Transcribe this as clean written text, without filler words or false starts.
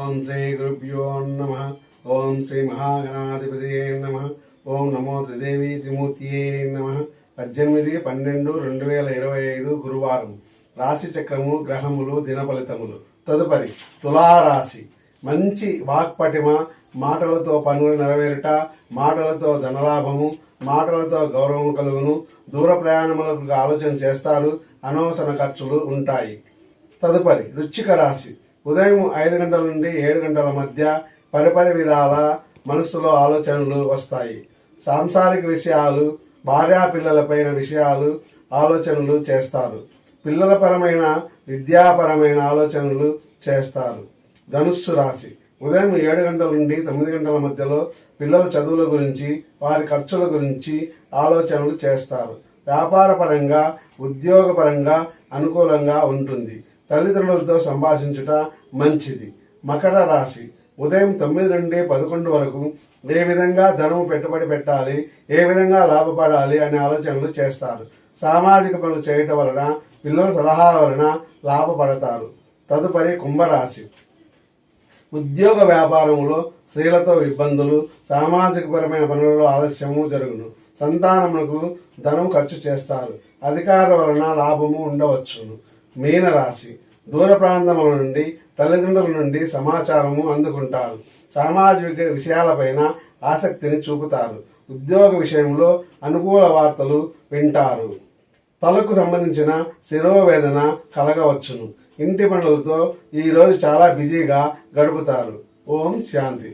ఓం శ్రీ గురుభ్యో నమః. ఓం శ్రీ మహాగణాధిపతియే నమః. ఓం నమో త్రిదేవి త్రిమూర్తియే నమః. 18/12/2025 గురువారం. రాశి చక్రము, గ్రహములు, దిన ఫలితములు. తదుపరి తులారాశి. మంచి వాక్పటిమ, మాటలతో పనులు నెరవేరుట, మాటలతో ధనలాభము, మాటలతో గౌరవం కలుగును. దూర ప్రయాణములకు ఆలోచన చేస్తారు. అనవసర ఖర్చులు ఉంటాయి. తదుపరి వృశ్చిక రాశి. ఉదయం 5 గంటల నుండి 7 గంటల మధ్య పరిపరి విధాల మనస్సులో ఆలోచనలు వస్తాయి. సాంసారిక విషయాలు, భార్యాపిల్లలపైన విషయాలు ఆలోచనలు చేస్తారు. పిల్లలపరమైన, విద్యాపరమైన ఆలోచనలు చేస్తారు. ధనుస్సు రాశి. ఉదయం 7 గంటల నుండి 9 గంటల మధ్యలో పిల్లల చదువుల గురించి, వారి ఖర్చుల గురించి ఆలోచనలు చేస్తారు. వ్యాపారపరంగా, ఉద్యోగపరంగా అనుకూలంగా ఉంటుంది. తల్లిదండ్రులతో సంభాషించుట మంచిది. మకర రాశి. ఉదయం 9 నుండి 11 వరకు ఏ విధంగా ధనము పెట్టుబడి పెట్టాలి, ఏ విధంగా లాభపడాలి అనే ఆలోచనలు చేస్తారు. సామాజిక పనులు చేయటం వలన, పిల్లల సలహాల వలన లాభపడతారు. తదుపరి కుంభరాశి. ఉద్యోగ వ్యాపారములో స్త్రీలతో ఇబ్బందులు, సామాజిక పరమైన పనులలో ఆలస్యము జరుగును. సంతానమునకు ధనం ఖర్చు చేస్తారు. అధికారుల వలన లాభము ఉండవచ్చును. మీనరాశి. దూర ప్రాంతముల నుండి, తల్లిదండ్రుల నుండి సమాచారము అందుకుంటారు. సామాజిక విషయాలపైన ఆసక్తిని చూపుతారు. ఉద్యోగ విషయంలో అనుకూల వార్తలు వింటారు. తలకు సంబంధించిన శిరోవేదన కలగవచ్చును. ఇంటి పనులతో ఈరోజు చాలా బిజీగా గడుపుతారు. ఓం శాంతి.